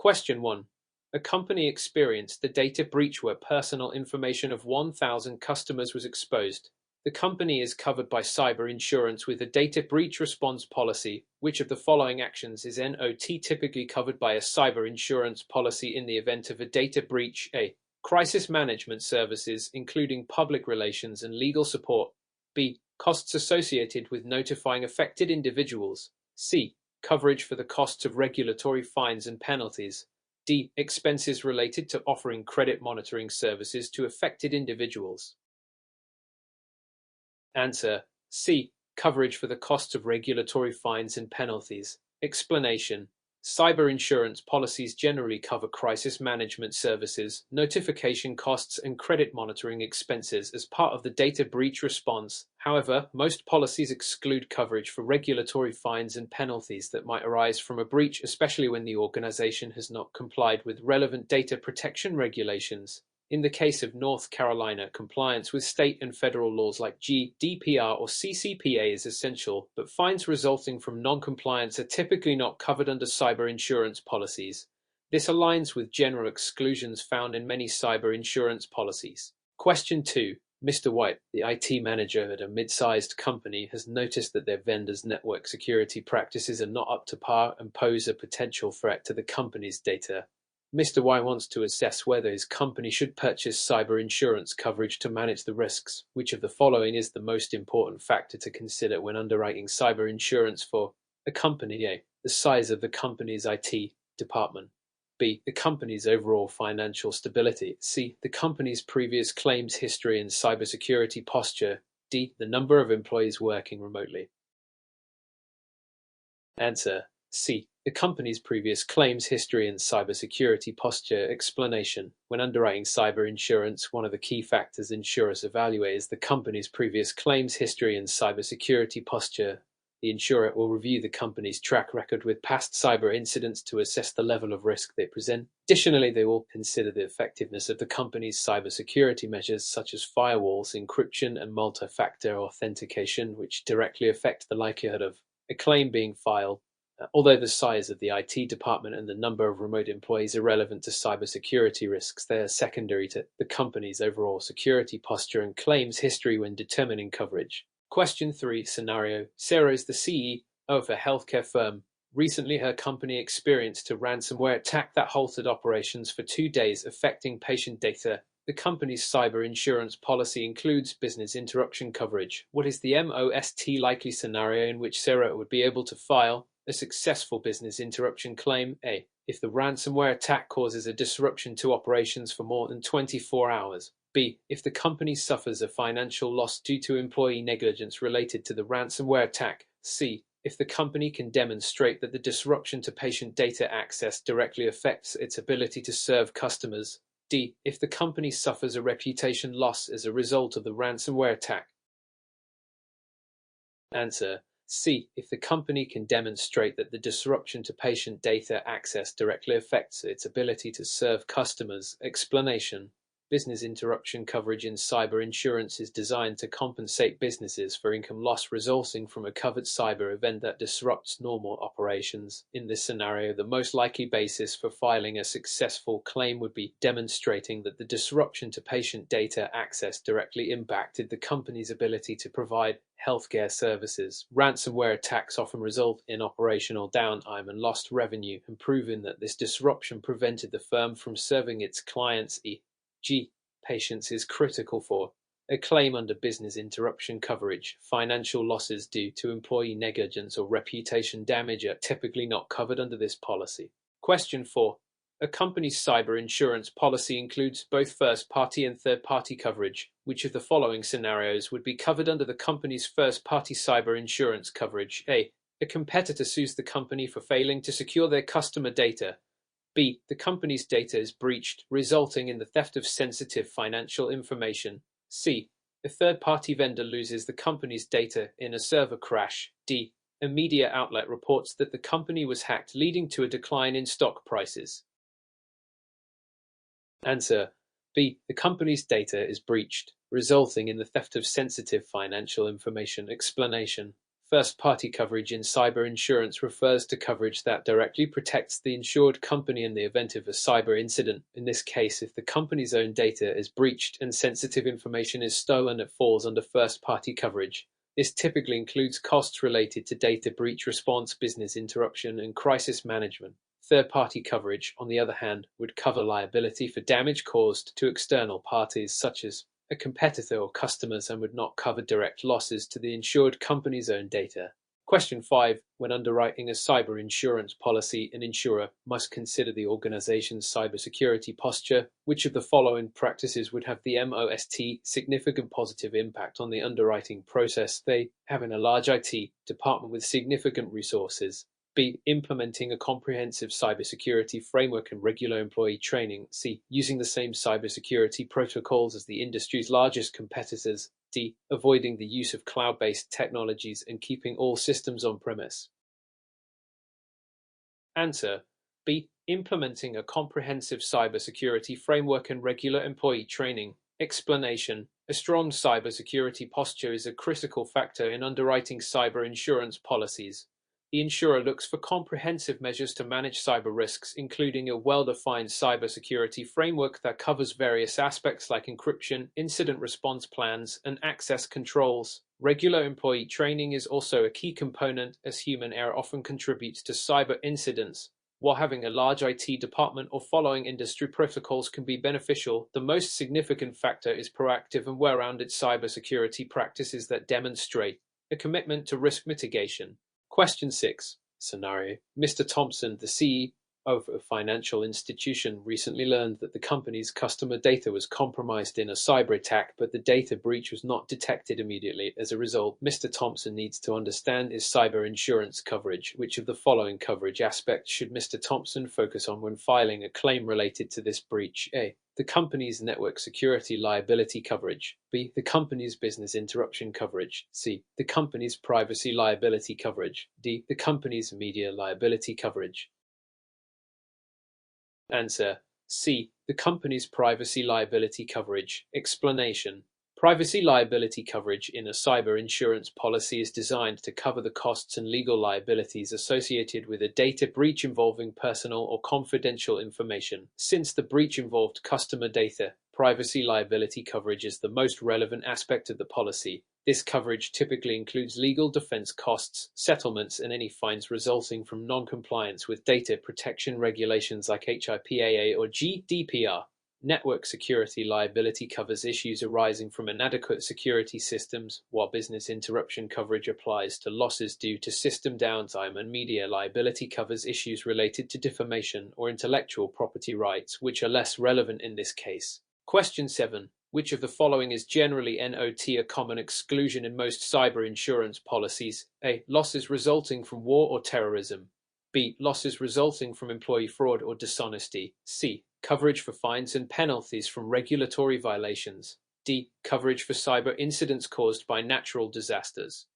Question 1. A company experienced a data breach where personal information of 1,000 customers was exposed. The company is covered by cyber insurance with a data breach response policy. Which of the following actions is not typically covered by a cyber insurance policy in the event of a data breach? A. Crisis management services, including public relations and legal support. B. Costs associated with notifying affected individuals. C. Coverage for the costs of regulatory fines and penalties. D. Expenses related to offering credit monitoring services to affected individuals. Answer: C. Coverage for the costs of regulatory fines and penalties. Explanation: cyber insurance policies generally cover crisis management services, notification costs, and credit monitoring expenses as part of the data breach response. However, most policies exclude coverage for regulatory fines and penalties that might arise from a breach, especially when the organization has not complied with relevant data protection regulations. In the case of North Carolina, compliance with state and federal laws like GDPR or CCPA is essential, but fines resulting from non-compliance are typically not covered under cyber insurance policies. This aligns with general exclusions found in many cyber insurance policies. Question 2. Mr. White, the IT manager at a mid-sized company, has noticed that their vendor's network security practices are not up to par and pose a potential threat to the company's data. Mr. Y wants to assess whether his company should purchase cyber insurance coverage to manage the risks. Which of the following is the most important factor to consider when underwriting cyber insurance for a company? A. The size of the company's IT department. B. The company's overall financial stability. C. The company's previous claims history and cybersecurity posture. D. The number of employees working remotely. Answer: C. The company's previous claims history and cybersecurity posture. Explanation: when underwriting cyber insurance, one of the key factors insurers evaluate is the company's previous claims history and cybersecurity posture. The insurer will review the company's track record with past cyber incidents to assess the level of risk they present. Additionally, they will consider the effectiveness of the company's cybersecurity measures such as firewalls, encryption, and multi-factor authentication, which directly affect the likelihood of a claim being filed. Although the size of the IT department and the number of remote employees are relevant to cybersecurity risks, they are secondary to the company's overall security posture and claims history when determining coverage. Question 3 scenario: Sarah is the CEO of a healthcare firm. Recently, her company experienced a ransomware attack that halted operations for 2 days, affecting patient data. The company's cyber insurance policy includes business interruption coverage. What is the most likely scenario in which Sarah would be able to file a successful business interruption claim? A. If the ransomware attack causes a disruption to operations for more than 24 hours. B. If the company suffers a financial loss due to employee negligence related to the ransomware attack. C. If the company can demonstrate that the disruption to patient data access directly affects its ability to serve customers. D. If the company suffers a reputation loss as a result of the ransomware attack. Answer: C. If the company can demonstrate that the disruption to patient data access directly affects its ability to serve customers. Explanation: business interruption coverage in cyber insurance is designed to compensate businesses for income loss resulting from a covered cyber event that disrupts normal operations. In this scenario, the most likely basis for filing a successful claim would be demonstrating that the disruption to patient data access directly impacted the company's ability to provide healthcare services. Ransomware attacks often result in operational downtime and lost revenue, and proving that this disruption prevented the firm from serving its clients. E.g., patients is critical for a claim under business interruption coverage. Financial losses due to employee negligence or reputation damage are typically not covered under this policy. Question 4. A company's cyber insurance policy includes both first-party and third-party coverage. Which of the following scenarios would be covered under the company's first-party cyber insurance coverage? A. A competitor sues the company for failing to secure their customer data. B. The company's data is breached, resulting in the theft of sensitive financial information. C. A third-party vendor loses the company's data in a server crash. D. A media outlet reports that the company was hacked, leading to a decline in stock prices. Answer: B. The company's data is breached, resulting in the theft of sensitive financial information. Explanation: First-party coverage in cyber insurance refers to coverage that directly protects the insured company in the event of a cyber incident. In this case, if the company's own data is breached and sensitive information is stolen, it falls under first-party coverage. This typically includes costs related to data breach response, business interruption, and crisis management. Third-party coverage, on the other hand, would cover liability for damage caused to external parties such as a competitor or customers and would not cover direct losses to the insured company's own data. Question 5. When underwriting a cyber insurance policy, an insurer must consider the organization's cybersecurity posture. Which of the following practices would have the most significant positive impact on the underwriting process? They, having a large IT department with significant resources. B. Implementing a comprehensive cybersecurity framework and regular employee training. C. Using the same cybersecurity protocols as the industry's largest competitors. D. Avoiding the use of cloud-based technologies and keeping all systems on-premise. Answer: B. Implementing a comprehensive cybersecurity framework and regular employee training. Explanation: a strong cybersecurity posture is a critical factor in underwriting cyber insurance policies. The insurer looks for comprehensive measures to manage cyber risks, including a well-defined cybersecurity framework that covers various aspects like encryption, incident response plans, and access controls. Regular employee training is also a key component, as human error often contributes to cyber incidents. While having a large IT department or following industry protocols can be beneficial, the most significant factor is proactive and well-rounded cybersecurity practices that demonstrate a commitment to risk mitigation. Question 6. Scenario: Mr. Thompson, the CEO of a financial institution, recently learned that the company's customer data was compromised in a cyber attack, but the data breach was not detected immediately. As a result, Mr. Thompson needs to understand his cyber insurance coverage. Which of the following coverage aspects should Mr. Thompson focus on when filing a claim related to this breach? A. The company's network security liability coverage. B. The company's business interruption coverage. C. The company's privacy liability coverage. D. The company's media liability coverage. Answer: C. The company's privacy liability coverage. Explanation: privacy liability coverage in a cyber insurance policy is designed to cover the costs and legal liabilities associated with a data breach involving personal or confidential information. Since the breach involved customer data, privacy liability coverage is the most relevant aspect of the policy. This coverage typically includes legal defense costs, settlements, and any fines resulting from non-compliance with data protection regulations like HIPAA or GDPR. Network security liability covers issues arising from inadequate security systems, while business interruption coverage applies to losses due to system downtime, and media liability covers issues related to defamation or intellectual property rights, which are less relevant in this case. Question 7. Which of the following is generally not a common exclusion in most cyber insurance policies? A. Losses resulting from war or terrorism. B. Losses resulting from employee fraud or dishonesty. C. Coverage for fines and penalties from regulatory violations. D. Coverage for cyber incidents caused by natural disasters.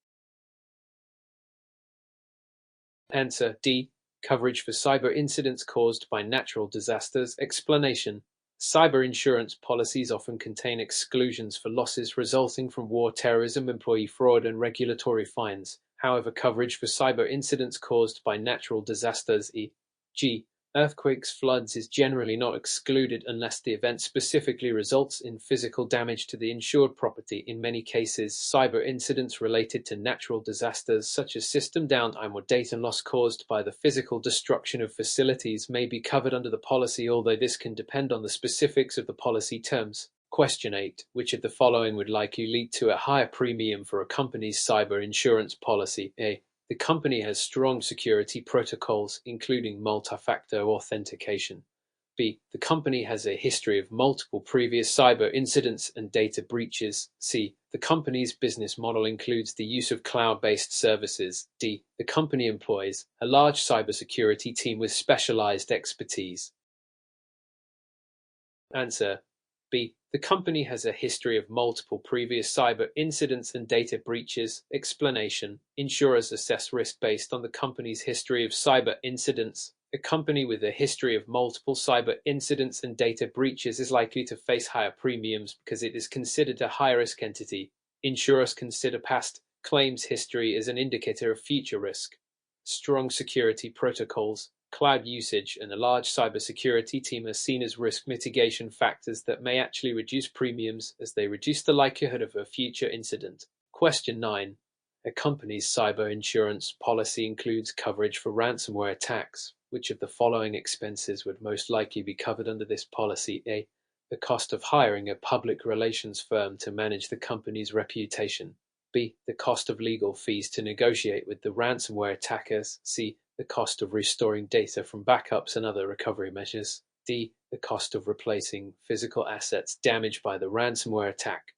Answer: D. Coverage for cyber incidents caused by natural disasters. Explanation: cyber insurance policies often contain exclusions for losses resulting from war, terrorism, employee fraud, and regulatory fines. However, coverage for cyber incidents caused by natural disasters, e.g., earthquakes, floods, is generally not excluded unless the event specifically results in physical damage to the insured property. In many cases, cyber incidents related to natural disasters such as system downtime or data loss caused by the physical destruction of facilities may be covered under the policy, although this can depend on the specifics of the policy terms. Question 8. Which of the following would likely lead to a higher premium for a company's cyber insurance policy? A. The company has strong security protocols, including multi-factor authentication. B. The company has a history of multiple previous cyber incidents and data breaches. C. The company's business model includes the use of cloud-based services. D. The company employs a large cybersecurity team with specialized expertise. Answer: B. The company has a history of multiple previous cyber incidents and data breaches. Explanation: insurers assess risk based on the company's history of cyber incidents. A company with a history of multiple cyber incidents and data breaches is likely to face higher premiums because it is considered a high-risk entity. Insurers consider past claims history is an indicator of future risk. Strong security protocols, cloud usage, and a large cybersecurity team are seen as risk mitigation factors that may actually reduce premiums as they reduce the likelihood of a future incident. Question 9. A company's cyber insurance policy includes coverage for ransomware attacks. Which of the following expenses would most likely be covered under this policy? A. The cost of hiring a public relations firm to manage the company's reputation. B. The cost of legal fees to negotiate with the ransomware attackers. C. The cost of restoring data from backups and other recovery measures. D. The cost of replacing physical assets damaged by the ransomware attack.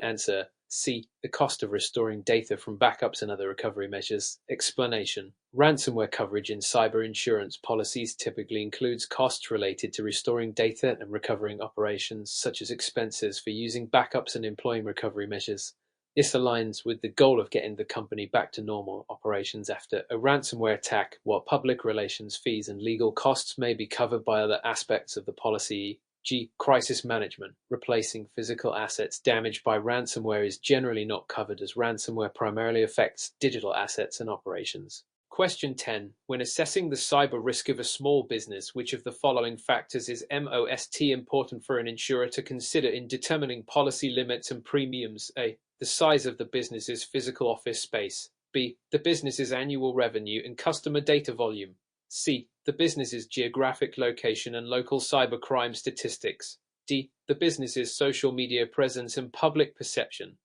Answer: C. The cost of restoring data from backups and other recovery measures. Explanation: ransomware coverage in cyber insurance policies typically includes costs related to restoring data and recovering operations, such as expenses for using backups and employing recovery measures. This aligns with the goal of getting the company back to normal operations after a ransomware attack, while public relations fees and legal costs may be covered by other aspects of the policy. G. Crisis management. Replacing physical assets damaged by ransomware is generally not covered as ransomware primarily affects digital assets and operations. Question 10. When assessing the cyber risk of a small business, which of the following factors is most important for an insurer to consider in determining policy limits and premiums? A. The size of the business's physical office space. B. The business's annual revenue and customer data volume. C. The business's geographic location and local cybercrime statistics. D. The business's social media presence and public perception.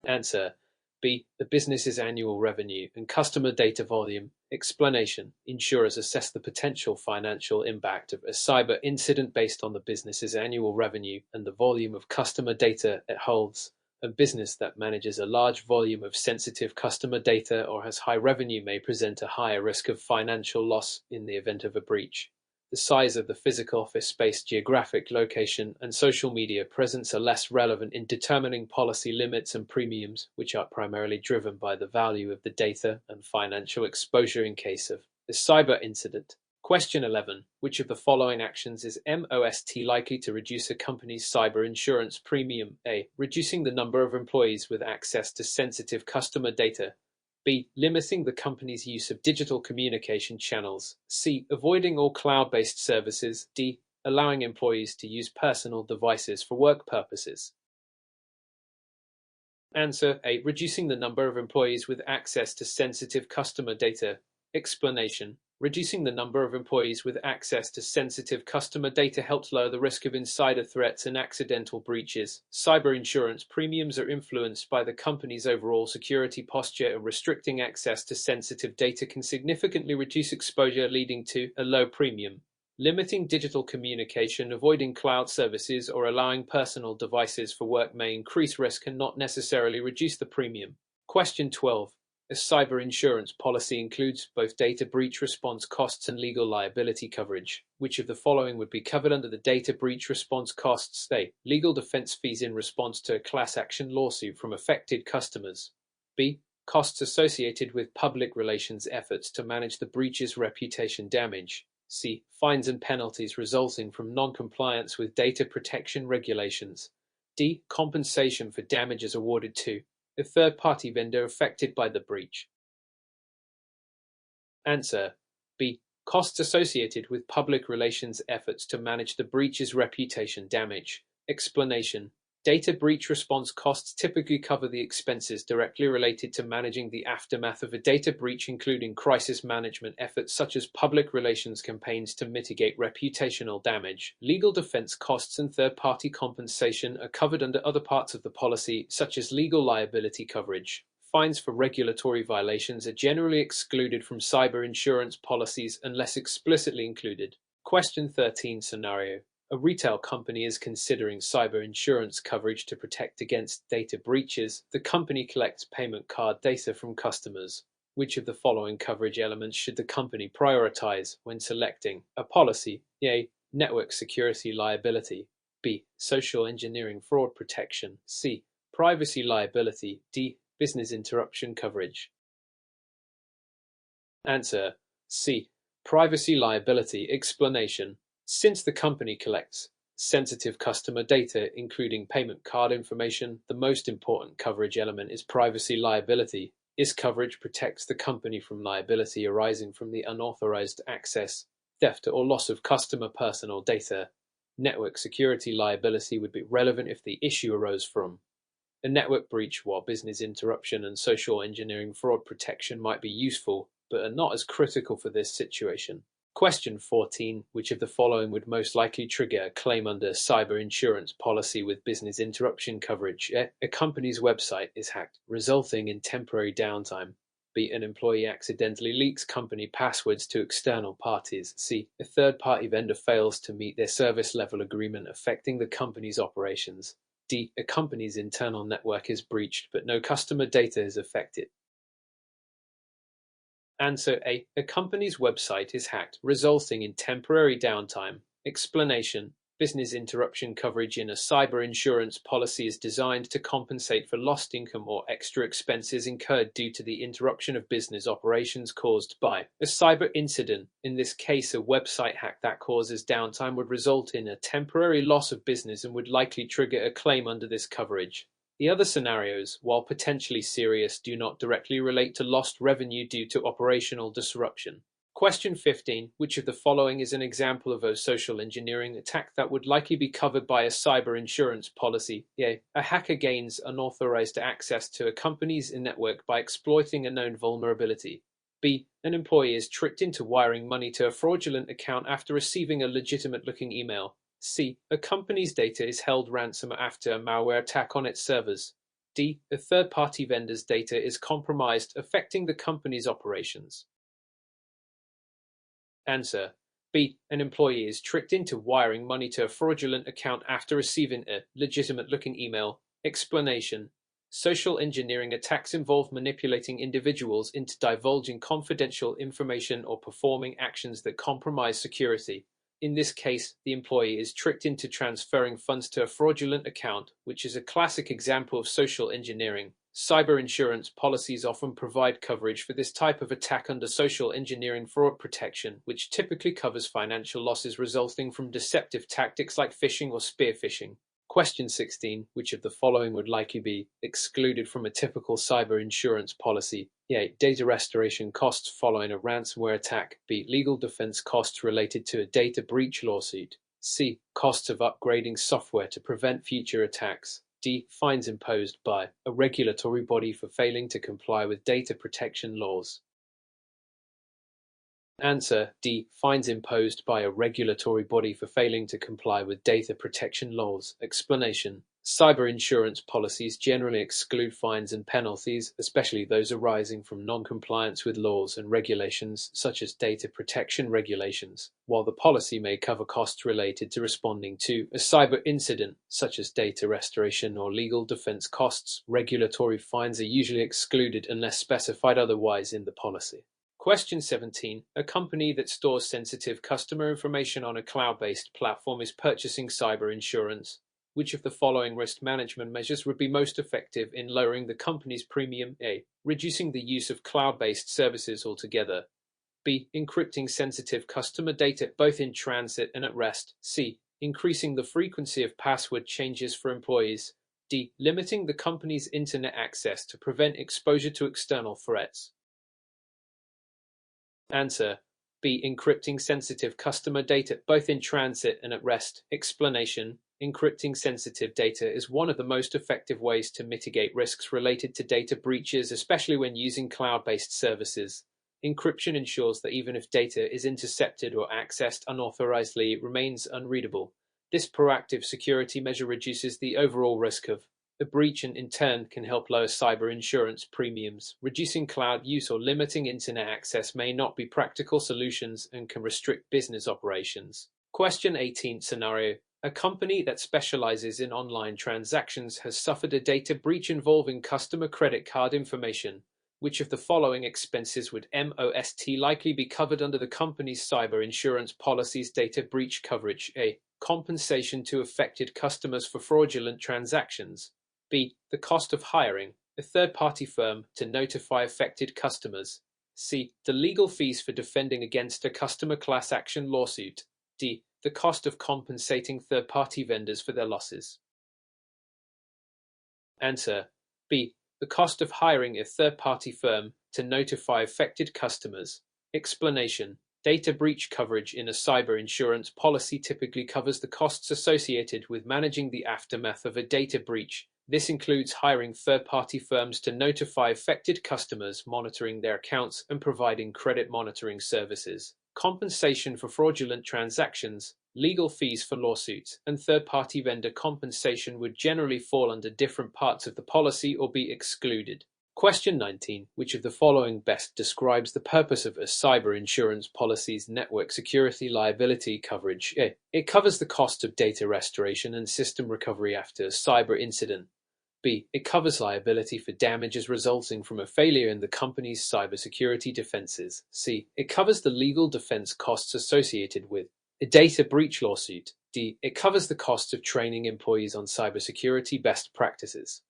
Answer: B. The business's annual revenue and customer data volume. Explanation: insurers assess the potential financial impact of a cyber incident based on the business's annual revenue and the volume of customer data it holds. A business that manages a large volume of sensitive customer data or has high revenue may present a higher risk of financial loss in the event of a breach. The size of the physical office space, geographic location, and social media presence are less relevant in determining policy limits and premiums, which are primarily driven by the value of the data and financial exposure in case of a cyber incident. Question 11. Which of the following actions is most likely to reduce a company's cyber insurance premium? A. Reducing the number of employees with access to sensitive customer data. B. Limiting the company's use of digital communication channels. C. Avoiding all cloud-based services. D. Allowing employees to use personal devices for work purposes. Answer: A. Reducing the number of employees with access to sensitive customer data. Explanation: reducing the number of employees with access to sensitive customer data helps lower the risk of insider threats and accidental breaches. Cyber insurance premiums are influenced by the company's overall security posture, and restricting access to sensitive data can significantly reduce exposure, leading to a low premium. Limiting digital communication, avoiding cloud services, or allowing personal devices for work may increase risk and not necessarily reduce the premium. Question 12. A cyber insurance policy includes both data breach response costs and legal liability coverage. Which of the following would be covered under the data breach response costs? A. Legal defense fees in response to a class action lawsuit from affected customers. B. Costs associated with public relations efforts to manage the breach's reputation damage. C. Fines and penalties resulting from non-compliance with data protection regulations. D. Compensation for damages awarded to a third-party vendor affected by the breach. Answer: B. Costs associated with public relations efforts to manage the breach's reputation damage. Explanation: data breach response costs typically cover the expenses directly related to managing the aftermath of a data breach, including crisis management efforts such as public relations campaigns to mitigate reputational damage. Legal defense costs and third-party compensation are covered under other parts of the policy, such as legal liability coverage. Fines for regulatory violations are generally excluded from cyber insurance policies unless explicitly included. Question 13 scenario. A retail company is considering cyber insurance coverage to protect against data breaches. The company collects payment card data from customers. Which of the following coverage elements should the company prioritize when selecting a policy? A. Network security liability. B. Social engineering fraud protection. C. Privacy liability. D. Business interruption coverage. Answer: C. Privacy liability. Explanation: since the company collects sensitive customer data, including payment card information. The most important coverage element is privacy liability. This coverage protects the company from liability arising from the unauthorized access, theft, or loss of customer personal data. Network security liability would be relevant if the issue arose from a network breach, while business interruption and social engineering fraud protection might be useful, but are not as critical for this situation. Question 14. Which of the following would most likely trigger a claim under cyber insurance policy with business interruption coverage? A company's website is hacked, resulting in temporary downtime. B. An employee accidentally leaks company passwords to external parties. C. A third-party vendor fails to meet their service level agreement, affecting the company's operations. D. A company's internal network is breached, but no customer data is affected. Answer A. A company's website is hacked, resulting in temporary downtime. Explanation: business interruption coverage in a cyber insurance policy is designed to compensate for lost income or extra expenses incurred due to the interruption of business operations caused by a cyber incident. In this case, a website hack that causes downtime would result in a temporary loss of business and would likely trigger a claim under this coverage. The other scenarios, while potentially serious, do not directly relate to lost revenue due to operational disruption. Question 15. Which of the following is an example of a social engineering attack that would likely be covered by a cyber insurance policy? A. A hacker gains unauthorized access to a company's network by exploiting a known vulnerability. B. An employee is tricked into wiring money to a fraudulent account after receiving a legitimate-looking email. C. A company's data is held ransom after a malware attack on its servers. D. A third-party vendor's data is compromised, affecting the company's operations. Answer: B. An employee is tricked into wiring money to a fraudulent account after receiving a legitimate-looking email. Explanation: social engineering attacks involve manipulating individuals into divulging confidential information or performing actions that compromise security. In this case, the employee is tricked into transferring funds to a fraudulent account, which is a classic example of social engineering. Cyber insurance policies often provide coverage for this type of attack under social engineering fraud protection, which typically covers financial losses resulting from deceptive tactics like phishing or spear phishing. Question 16. Which of the following would likely be excluded from a typical cyber insurance policy? A. Data restoration costs following a ransomware attack. B. Legal defense costs related to a data breach lawsuit. C. Costs of upgrading software to prevent future attacks. D. Fines imposed by a regulatory body for failing to comply with data protection laws. Answer: D. Fines imposed by a regulatory body for failing to comply with data protection laws. Explanation: cyber insurance policies generally exclude fines and penalties, especially those arising from non-compliance with laws and regulations, such as data protection regulations. While the policy may cover costs related to responding to a cyber incident, such as data restoration or legal defense costs, regulatory fines are usually excluded unless specified otherwise in the policy. Question 17. A company that stores sensitive customer information on a cloud-based platform is purchasing cyber insurance. Which of the following risk management measures would be most effective in lowering the company's premium? A. Reducing the use of cloud-based services altogether. B. Encrypting sensitive customer data both in transit and at rest. C. Increasing the frequency of password changes for employees. D. Limiting the company's internet access to prevent exposure to external threats. Answer: B. Encrypting sensitive customer data both in transit and at rest. Explanation: encrypting sensitive data is one of the most effective ways to mitigate risks related to data breaches, especially when using cloud-based services. Encryption ensures that even if data is intercepted or accessed unauthorizedly, it remains unreadable. This proactive security measure reduces the overall risk of a breach and in turn can help lower cyber insurance premiums. Reducing cloud use or limiting internet access may not be practical solutions and can restrict business operations. Question 18 scenario. A company that specializes in online transactions has suffered a data breach involving customer credit card information. Which of the following expenses would most likely be covered under the company's cyber insurance policy's data breach coverage? A. Compensation to affected customers for fraudulent transactions. B. The cost of hiring a third-party firm to notify affected customers. C. The legal fees for defending against a customer class action lawsuit. D. The cost of compensating third-party vendors for their losses. Answer: B. The cost of hiring a third-party firm to notify affected customers. Explanation: data breach coverage in a cyber insurance policy typically covers the costs associated with managing the aftermath of a data breach. This includes hiring third-party firms to notify affected customers, monitoring their accounts, and providing credit monitoring services. Compensation for fraudulent transactions, legal fees for lawsuits, and third-party vendor compensation would generally fall under different parts of the policy or be excluded. Question 19. Which of the following best describes the purpose of a cyber insurance policy's network security liability coverage? A. It covers the cost of data restoration and system recovery after a cyber incident. B. It covers liability for damages resulting from a failure in the company's cybersecurity defenses. C. It covers the legal defense costs associated with a data breach lawsuit. D. It covers the cost of training employees on cybersecurity best practices.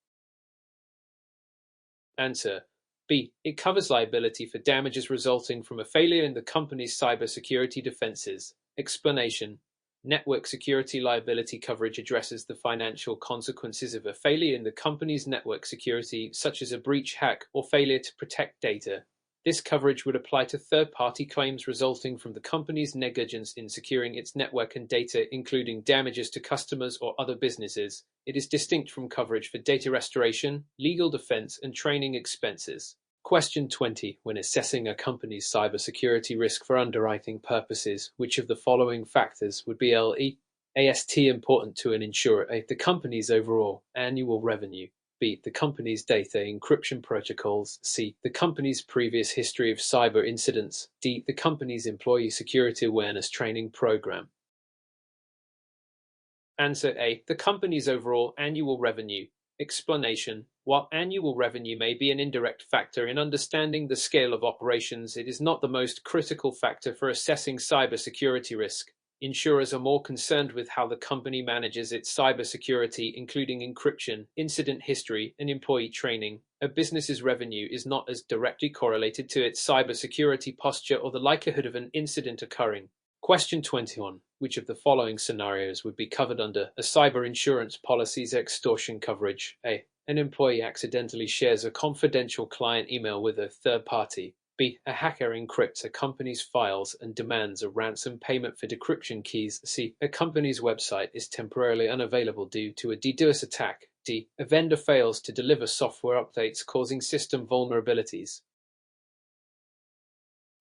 Answer: B. It covers liability for damages resulting from a failure in the company's cybersecurity defenses. Explanation: network security liability coverage addresses the financial consequences of a failure in the company's network security, such as a breach, hack, or failure to protect data. This coverage would apply to third-party claims resulting from the company's negligence in securing its network and data, including damages to customers or other businesses. It is distinct from coverage for data restoration, legal defense, and training expenses. Question 20. When assessing a company's cybersecurity risk for underwriting purposes, which of the following factors would be AST important to an insurer? A. The company's overall annual revenue. B. The company's data encryption protocols. C. The company's previous history of cyber incidents. D. The company's employee security awareness training program. Answer: A. The company's overall annual revenue. Explanation: while annual revenue may be an indirect factor in understanding the scale of operations, it is not the most critical factor for assessing cybersecurity risk. Insurers are more concerned with how the company manages its cybersecurity, including encryption, incident history, and employee training. A business's revenue is not as directly correlated to its cybersecurity posture or the likelihood of an incident occurring. Question 21. Which of the following scenarios would be covered under a cyber insurance policy's extortion coverage? A. An employee accidentally shares a confidential client email with a third party. B. A hacker encrypts a company's files and demands a ransom payment for decryption keys. C. A company's website is temporarily unavailable due to a DDoS attack. D. A vendor fails to deliver software updates causing system vulnerabilities.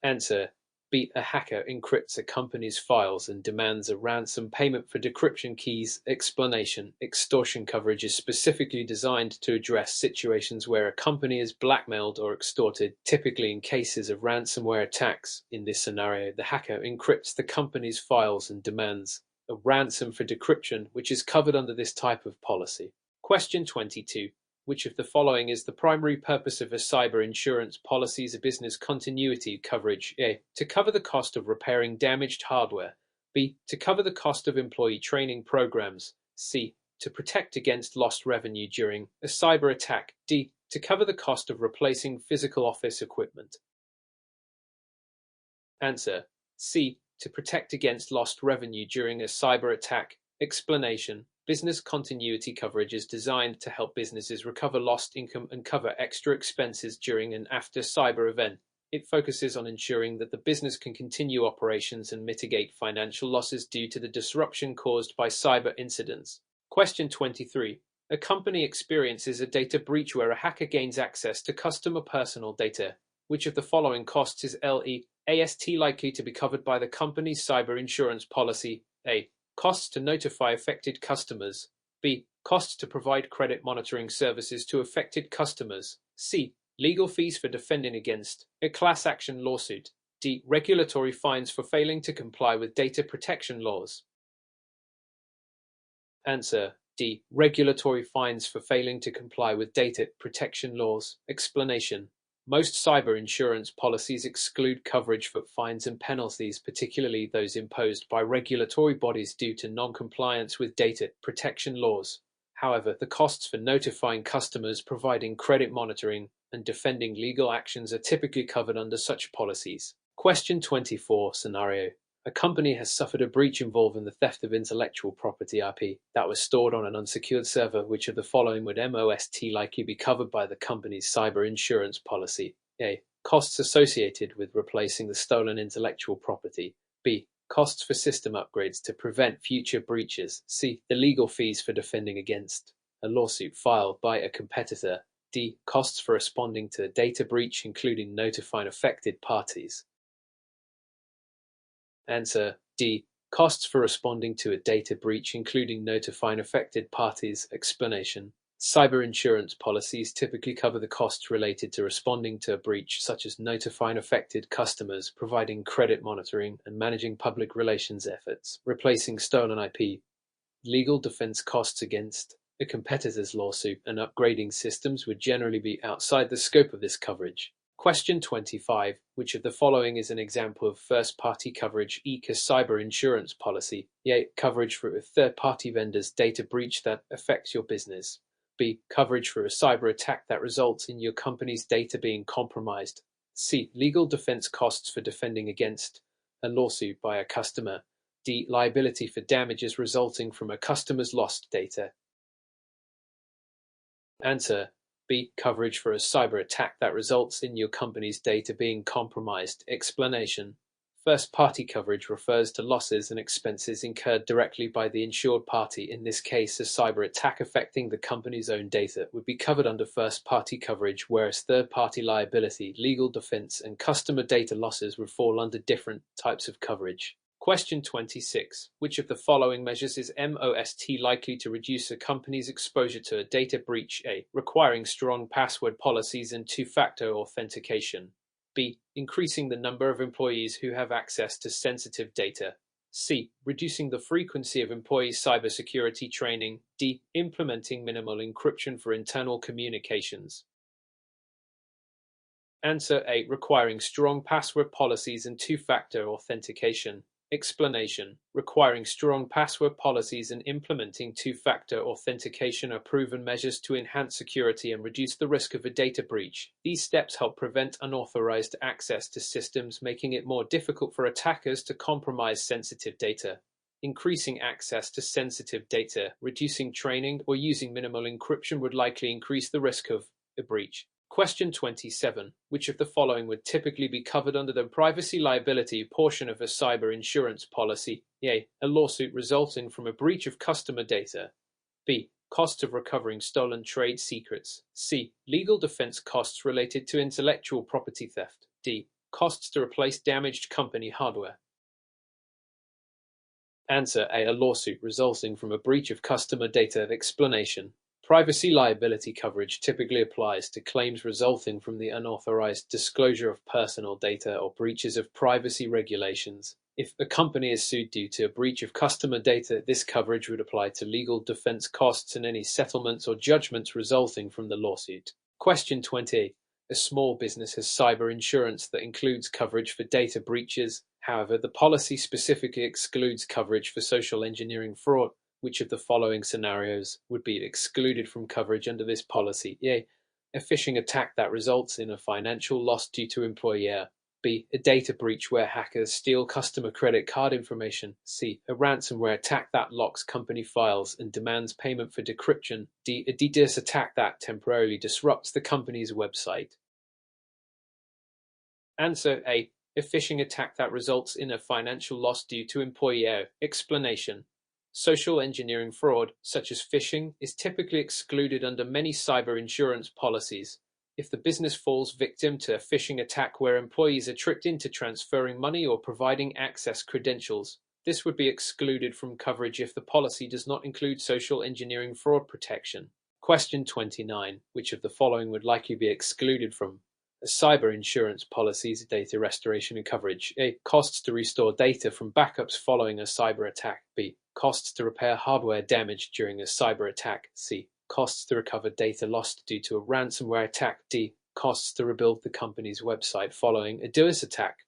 Answer: B. A hacker encrypts a company's files and demands a ransom payment for decryption keys. Explanation: extortion coverage is specifically designed to address situations where a company is blackmailed or extorted, typically in cases of ransomware attacks. In this scenario, the hacker encrypts the company's files and demands a ransom for decryption, which is covered under this type of policy. Question 22. Which of the following is the primary purpose of a cyber insurance policy's business continuity coverage? A. To cover the cost of repairing damaged hardware. B. To cover the cost of employee training programs. C. To protect against lost revenue during a cyber attack. D. To cover the cost of replacing physical office equipment. Answer: C. To protect against lost revenue during a cyber attack. Explanation: business continuity coverage is designed to help businesses recover lost income and cover extra expenses during and after cyber event. It focuses on ensuring that the business can continue operations and mitigate financial losses due to the disruption caused by cyber incidents. Question 23. A company experiences a data breach where a hacker gains access to customer personal data. Which of the following costs is AST likely to be covered by the company's cyber insurance policy? A. Costs to notify affected customers. B. Costs to provide credit monitoring services to affected customers. C. Legal fees for defending against a class action lawsuit. D. Regulatory fines for failing to comply with data protection laws. Answer: D. Regulatory fines for failing to comply with data protection laws. Explanation: most cyber insurance policies exclude coverage for fines and penalties, particularly those imposed by regulatory bodies due to non-compliance with data protection laws. However, the costs for notifying customers, providing credit monitoring, and defending legal actions are typically covered under such policies. Question 24 scenario. A company has suffered a breach involving the theft of intellectual property IP that was stored on an unsecured server. Which of the following would most likely be covered by the company's cyber insurance policy? A. Costs associated with replacing the stolen intellectual property. B. Costs for system upgrades to prevent future breaches. C. The legal fees for defending against a lawsuit filed by a competitor. D. Costs for responding to a data breach, including notifying affected parties. Answer: D. Costs for responding to a data breach, including notifying affected parties. Explanation: cyber insurance policies typically cover the costs related to responding to a breach, such as notifying affected customers, providing credit monitoring, and managing public relations efforts. Replacing stolen IP, legal defense costs against a competitor's lawsuit, and upgrading systems would generally be outside the scope of this coverage. Question 25. Which of the following is an example of first-party coverage? E. Cyber insurance policy. A. Coverage for a third-party vendor's data breach that affects your business. B. Coverage for a cyber attack that results in your company's data being compromised. C. Legal defense costs for defending against a lawsuit by a customer. D. Liability for damages resulting from a customer's lost data. Answer: B. Coverage for a cyber attack that results in your company's data being compromised. Explanation: first-party coverage refers to losses and expenses incurred directly by the insured party. In this case, a cyber attack affecting the company's own data would be covered under first-party coverage, whereas third-party liability, legal defense, and customer data losses would fall under different types of coverage. Question 26. Which of the following measures is most likely to reduce a company's exposure to a data breach? A. Requiring strong password policies and two-factor authentication. B. Increasing the number of employees who have access to sensitive data. C. Reducing the frequency of employee cybersecurity training. D. Implementing minimal encryption for internal communications. Answer: A. Requiring strong password policies and two-factor authentication. Explanation: requiring strong password policies and implementing two-factor authentication are proven measures to enhance security and reduce the risk of a data breach. These steps help prevent unauthorized access to systems, making it more difficult for attackers to compromise sensitive data. Increasing access to sensitive data, reducing training, or using minimal encryption would likely increase the risk of a breach. Question 27. Which of the following would typically be covered under the privacy liability portion of a cyber insurance policy? A. A lawsuit resulting from a breach of customer data. B. Costs of recovering stolen trade secrets. C. Legal defense costs related to intellectual property theft. D. Costs to replace damaged company hardware. Answer: A. A lawsuit resulting from a breach of customer data. Explanation: privacy liability coverage typically applies to claims resulting from the unauthorized disclosure of personal data or breaches of privacy regulations. If a company is sued due to a breach of customer data, this coverage would apply to legal defense costs and any settlements or judgments resulting from the lawsuit. Question 28. A small business has cyber insurance that includes coverage for data breaches. However, the policy specifically excludes coverage for social engineering fraud. Which of the following scenarios would be excluded from coverage under this policy? A. A phishing attack that results in a financial loss due to employee error. B. A data breach where hackers steal customer credit card information. C. A ransomware attack that locks company files and demands payment for decryption. D. A DDoS attack that temporarily disrupts the company's website. Answer: A. A phishing attack that results in a financial loss due to employee error. Explanation: social engineering fraud, such as phishing, is typically excluded under many cyber insurance policies. If the business falls victim to a phishing attack where employees are tricked into transferring money or providing access credentials, this would be excluded from coverage if the policy does not include social engineering fraud protection. Question 29. Which of the following would likely be excluded from a cyber insurance policy's data restoration and coverage? A. Costs to restore data from backups following a cyber attack. B. Costs to repair hardware damaged during a cyber attack. C. Costs to recover data lost due to a ransomware attack. D. Costs to rebuild the company's website following a DDoS attack.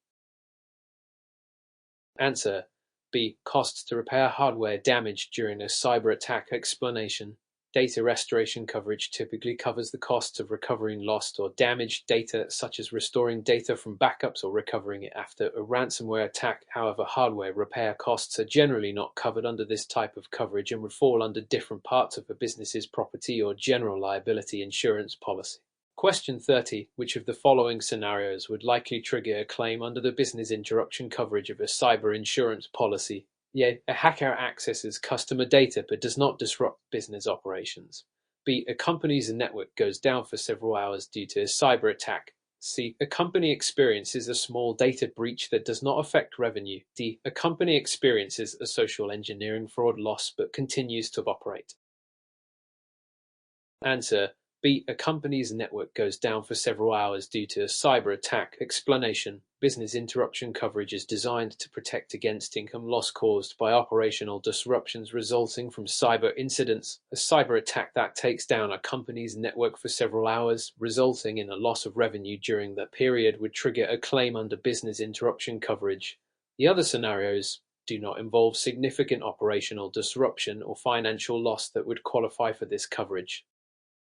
Answer: B. Costs to repair hardware damaged during a cyber attack. Explanation: Data restoration coverage typically covers the costs of recovering lost or damaged data, such as restoring data from backups or recovering it after a ransomware attack. However, hardware repair costs are generally not covered under this type of coverage and would fall under different parts of a business's property or general liability insurance policy. Question 30. Which of the following scenarios would likely trigger a claim under the business interruption coverage of a cyber insurance policy? A hacker accesses customer data but does not disrupt business operations. B. A company's network goes down for several hours due to a cyber attack. C. A company experiences a small data breach that does not affect revenue. D. A company experiences a social engineering fraud loss but continues to operate. Answer: B. A company's network goes down for several hours due to a cyber attack. Explanation: business interruption coverage is designed to protect against income loss caused by operational disruptions resulting from cyber incidents. A cyber attack that takes down a company's network for several hours, resulting in a loss of revenue during that period, would trigger a claim under business interruption coverage. The other scenarios do not involve significant operational disruption or financial loss that would qualify for this coverage.